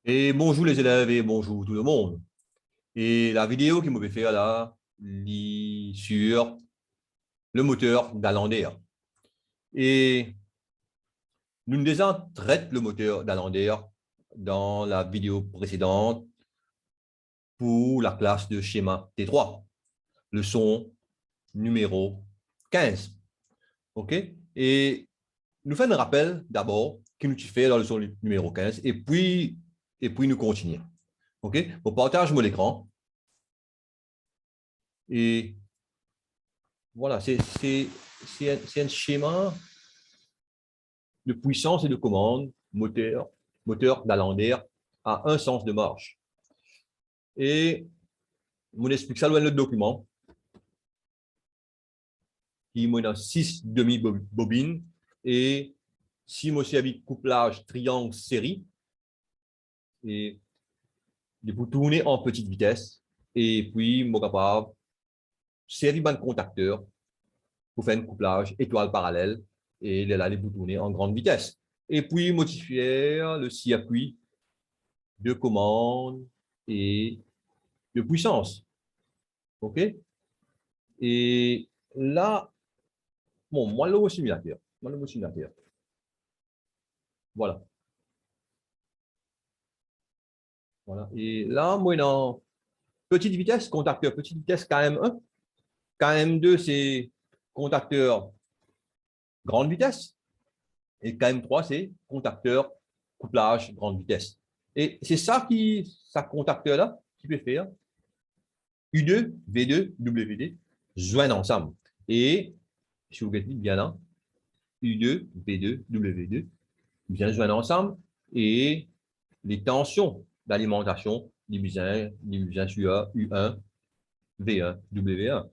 Et bonjour les élèves et bonjour tout le monde. Et la vidéo qui m'avait fait là, sur le moteur d'Alander. Et nous déjà traite le moteur d'Alander dans la vidéo précédente pour la classe de schéma T3, leçon numéro 15. OK? Et nous faisons un rappel d'abord qui nous fait dans la leçon numéro 15 et puis nous continuons. OK? On partage mon écran et voilà, c'est un schéma de puissance et de commande moteur d'Alander à un sens de marche. Et on explique ça dans le document qui a 6 demi-bobines et si moi servi couplage triangle série et de vous tourner en petite vitesse et puis moi capable série de contacteurs pour faire un couplage étoile parallèle et là les boutonnner en grande vitesse. Et puis modifier le circuit de commande et de puissance. OK? Et là, bon, moi, le simulateur. Moi, le simulateur. Voilà. Voilà. Et là, moi, dans petite vitesse, contacteur, petite vitesse KM1. KM2, c'est contacteur grande vitesse. Et KM3, c'est contacteur couplage grande vitesse. Et c'est ça contacteur-là, qui peut faire U2, V2, WD, joindre ensemble. Et, si vous regardez bien là, U2, V2, W2, bien joindre ensemble. Et les tensions d'alimentation divisées sur U1, V1, W1.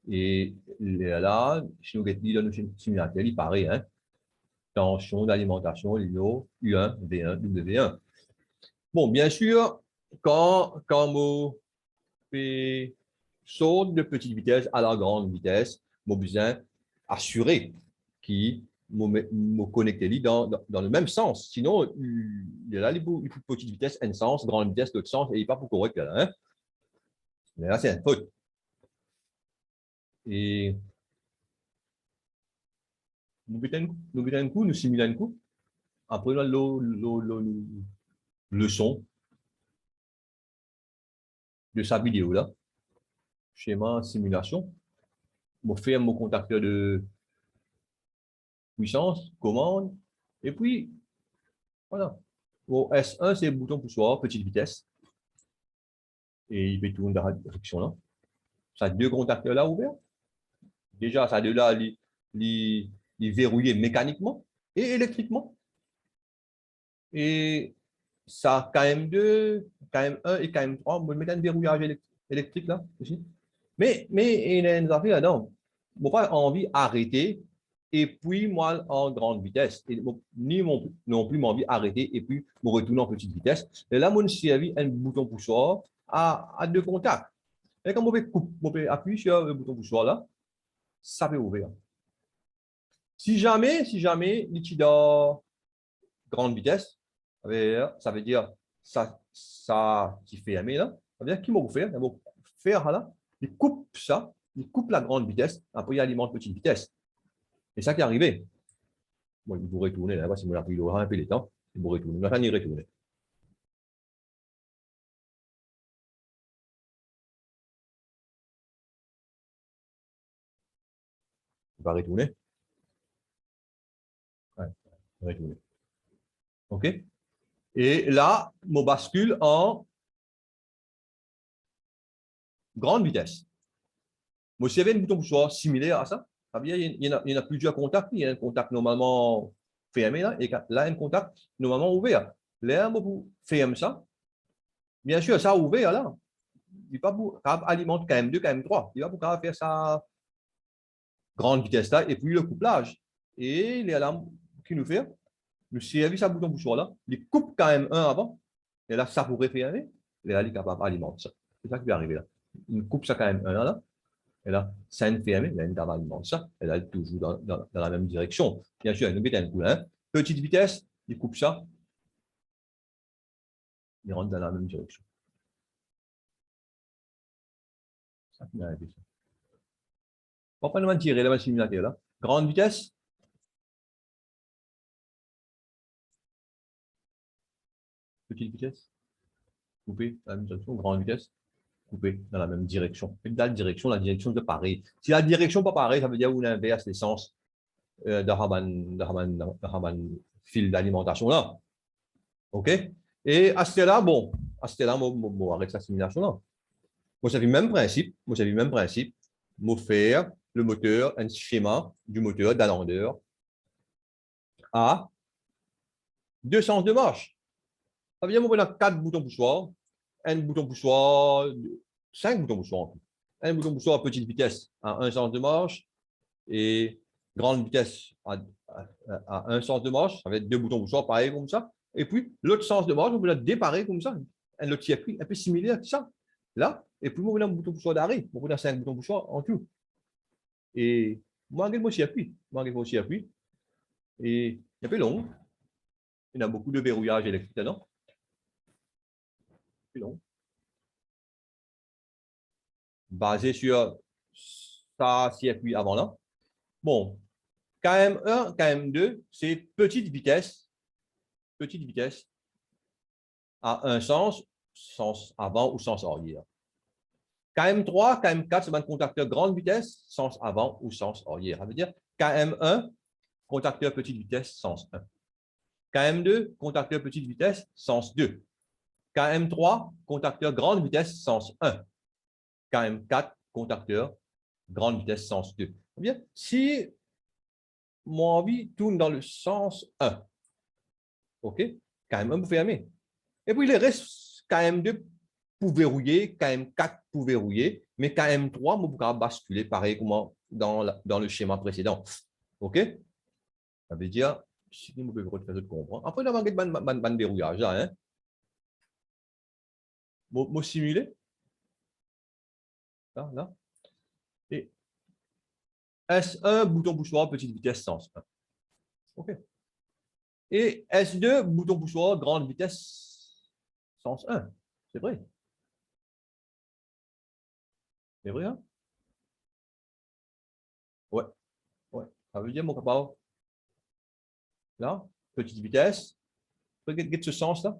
Et là, si vous regardez dans le simulateur, il paraît, hein, tension d'alimentation, U1, V1, W1. Bon, bien sûr, quand vous faites saut de petite vitesse à la grande vitesse, vous besoin assurer qui me connecter dans le même sens. Sinon, il y a là, il faut petite vitesse, un sens, grande vitesse, l'autre sens, et il n'est pas pour correct là. Hein? Mais là, c'est une faute. Et nous mettons un coup, nous simulons un coup, après le son de sa vidéo là, schéma simulation, on fait un contacteur de puissance, commande, et puis voilà. Bon, S1, c'est le bouton poussoir, petite vitesse, et il fait tourner dans la direction là. Ça a deux contacteurs là ouverts. Déjà, ça a deux là, les verrouiller mécaniquement et électriquement. Et ça, KM2, KM1 et KM3, on peut mettre un verrouillage électrique là aussi. Mais il y a une affaire là-dedans. Je n'ai pas envie d'arrêter et puis moi en grande vitesse. Et, ni non plus envie d'arrêter et puis me retourner en petite vitesse. Et là, mon servi un bouton poussoir à deux contacts. Et quand on peut appuyer sur le bouton poussoir là, ça peut ouvrir. Si jamais, il dans grande vitesse, ça veut dire ça qui fait aimer là. Ça veut dire qu'il va faire, il va faire là, il coupe ça, il coupe la grande vitesse, après il alimente petite vitesse. Et ça qui est arrivé. Bon, il vous retourner là, si vous l'avez un peu les temps, il vous retourner. Il va y retourner. Il va retourner. Ouais, il va retourner. OK? Et là, mon bascule en grande vitesse. Moi, si y avait un bouton poussoir similaire à ça, ça veut dire il y en a plusieurs contacts. Il y a un contact normalement fermé là, et là, un contact normalement ouvert. Là, vous fermez ça. Bien sûr, ça ouvert là. Il va pas alimenter KM2, KM3. Il va pouvoir faire ça grande vitesse là, et puis le couplage. Et les alarmes qui nous fait, le service à bouton poussoir là, il coupe KM1 avant, et là, ça pourrait fermer. Et là, il est capable d'alimenter ça. C'est ça qui va arriver là. Il coupe ça KM1 là. Et là, ça fermé, il y a une de ça, elle est toujours dans la même direction. Bien sûr, elle nous met un coup là. Petite vitesse, il coupe ça, Il rentre dans la même direction. Ça, c'est bien, ça. On va pas nous tirer la simulateur là. Grande vitesse. Petite vitesse. Couper dans la même direction. Grande vitesse. Couper dans la même direction. Et dans la direction de pareil. Si la direction n'est pas pareille, ça veut dire qu'on inverse l'essence de Raman fil d'alimentation là. OK? Et à ce là, bon, arrête la simulation là. Moi, j'ai le même principe. Moi, faire le moteur, un schéma du moteur d'Alander à deux sens de marche. Ça veut dire qu'on a 4 boutons poussoirs, un bouton poussoir, 5 boutons poussoirs. Un bouton poussoir à petite vitesse à un sens de marche et grande vitesse à un sens de marche, avec 2 boutons poussoirs pareil comme ça. Et puis, l'autre sens de marche, on peut la déparer comme ça. Un autre circuit un peu similaire à ça. Là, et puis, moi, on a un bouton poussoir d'arrêt. On a 5 boutons poussoirs en tout. Et moi, je circuit. Et il est un peu long. Il y a beaucoup de verrouillage électrique dedans. Plus long. Basé sur ça circuit avant là. Bon, KM1, KM2, c'est petite vitesse à un sens avant ou sens arrière. KM3, KM4, c'est un contacteur grande vitesse, sens avant ou sens arrière. Ça veut dire KM1, contacteur petite vitesse, sens 1. KM2, contacteur petite vitesse, sens 2. KM3, contacteur grande vitesse, sens 1. KM4, contacteur grande vitesse, sens 2. Bien, si mon envie tourne dans le sens 1, OK, KM1 pour fermer. Et puis, il reste KM2 pour verrouiller, KM4 pour verrouiller, mais KM3, vous pouvez basculer pareil comme dans le schéma précédent. OK? Ça veut dire, si vous pouvez comprendre. Après, on a un verrouillage là. Hein? Vous simulez? Là. Et S1, bouton poussoir, petite vitesse, sens 1. OK. Et S2, bouton poussoir, grande vitesse, sens 1. C'est vrai. C'est vrai, hein? Ouais. Ça veut dire, mon capable. Là, petite vitesse. Regarde ce sens-là.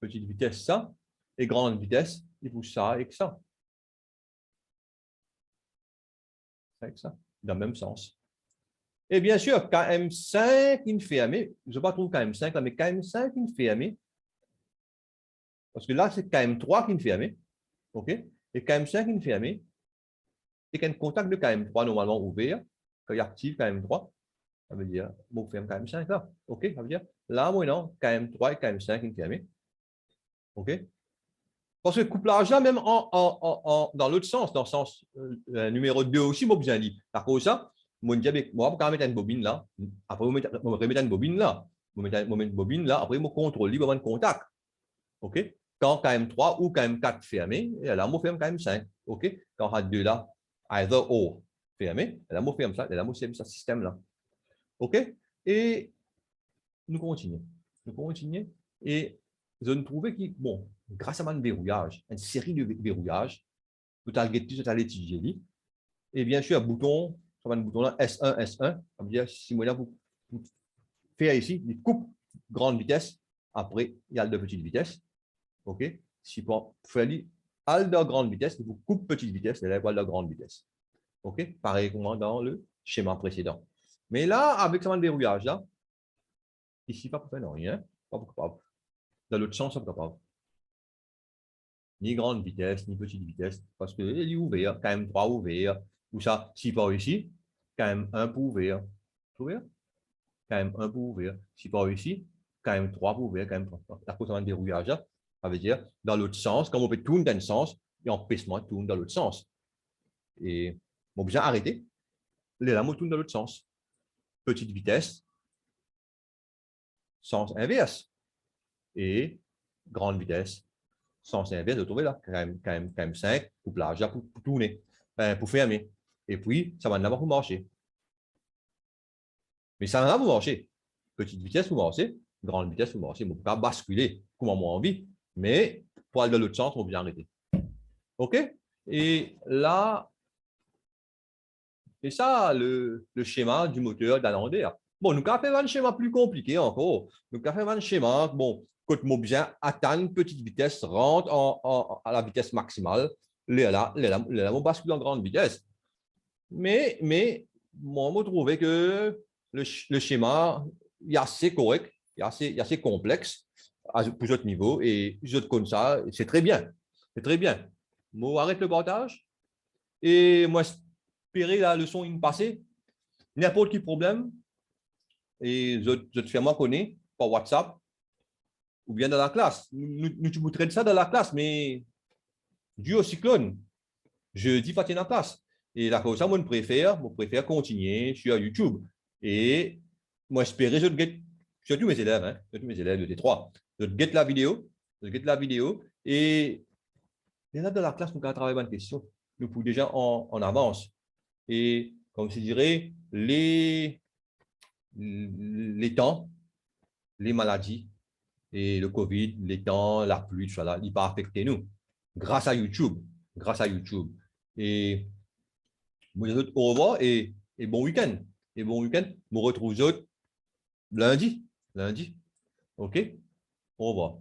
Petite vitesse, ça. Et grande vitesse, il pousse ça avec ça. Avec ça. Dans le même sens. Et bien sûr, KM5 infirmé, je ne vais pas trouver KM5 là, mais KM5 infirmé, parce que là, c'est KM3 qui infirmé, OK? Et KM5 infirmé, c'est qu'un contact de KM3 normalement ouvert, quand il active KM3, ça veut dire, bon, ferme KM5 là, OK? Ça veut dire, là, maintenant, KM3 et KM5 infirmé, OK? Parce que le couplage là, même dans l'autre sens, dans le sens numéro 2 aussi, moi, besoin de dire. Par contre, ça, moi, je vais mettre une bobine là. Après, je vais mettre une bobine là. Je vais mettre une bobine là. Après, je contrôle libre de contact. OK? Quand KM3 ou KM4 fermé, et là, je ferme KM5. OK? Quand on a deux là, either or fermé, et là, je ferme ça. Et là, je ferme ce système là. OK? Et nous continuons. Et je ne trouvais que, bon, grâce à un verrouillage, une série de verrouillages, tout à l'étudier. Et bien sûr, un bouton, un bouton là, S1, S1, ça veut dire, si moi là, vous faites ici, il coupe grande vitesse, après, il y a de petite vitesse. OK? Si vous faites de grande vitesse, vous coupe petite vitesse, et là, il y a de grande vitesse. OK? Pareil comme dans le schéma précédent. Mais là, avec ce verrouillage là, ici, pas pour faire rien, pas pour capable. Dans l'autre sens, pas capable. Ni grande vitesse, ni petite vitesse, parce que il est ouvert, quand même 3 ouvert, ou ça, si pas ici, quand même 1 pour ouvert. Ouvert? Quand même 1 pour ouvert. Si pas ici, quand même 3 pour ouvert, quand même 3. À cause d'un dérouillage, ça veut dire, dans l'autre sens, comme on peut tourner dans un sens, et empêchement tourne dans l'autre sens. Et on besoin arrêter, les lames tournent dans l'autre sens. Petite vitesse, sens inverse. Et grande vitesse, sens inverse, de trouver là, quand même 5, couplage pour tourner, pour fermer. Et puis, ça va en avoir pour marcher. Mais ça va vous marcher. Petite vitesse, vous marchez. Grande vitesse, vous marchez. Vous pouvez basculer comme on a envie. Mais pour aller dans l'autre sens, on vient arrêter. OK? Et là, c'est ça le schéma du moteur d'Alander. Bon, nous avons fait un schéma plus compliqué encore. Nous avons fait un schéma, bon, quand nous bien atteindre une petite vitesse, rentre à la vitesse maximale, là, on bascule en grande vitesse. Mais moi, je trouvais que le schéma est assez correct, est assez complexe pour votre niveau et je comme ça, c'est très bien. C'est très bien. Moi, arrête le partage et moi, espérer la leçon une passée. N'importe quel problème et je te fais moi connaître par WhatsApp ou bien dans la classe. Nous te montrons ça dans la classe, mais dû au cyclone, je dis pas dans la classe. Et là, comme ça, moi, je préfère continuer sur YouTube. Et moi, j'espérais, je get, surtout mes élèves, surtout mes élèves de T3, je get la vidéo, et là, dans la classe, nous allons travailler une question. Nous pouvons déjà en avance. Et comme je dirais, les temps, les maladies et le Covid, les temps, la pluie, tout ça, là, il va affecter nous grâce à YouTube. Grâce à YouTube. Et moi, au revoir et bon week-end. Et bon week-end. Je me retrouve lundi. Lundi. OK? Au revoir.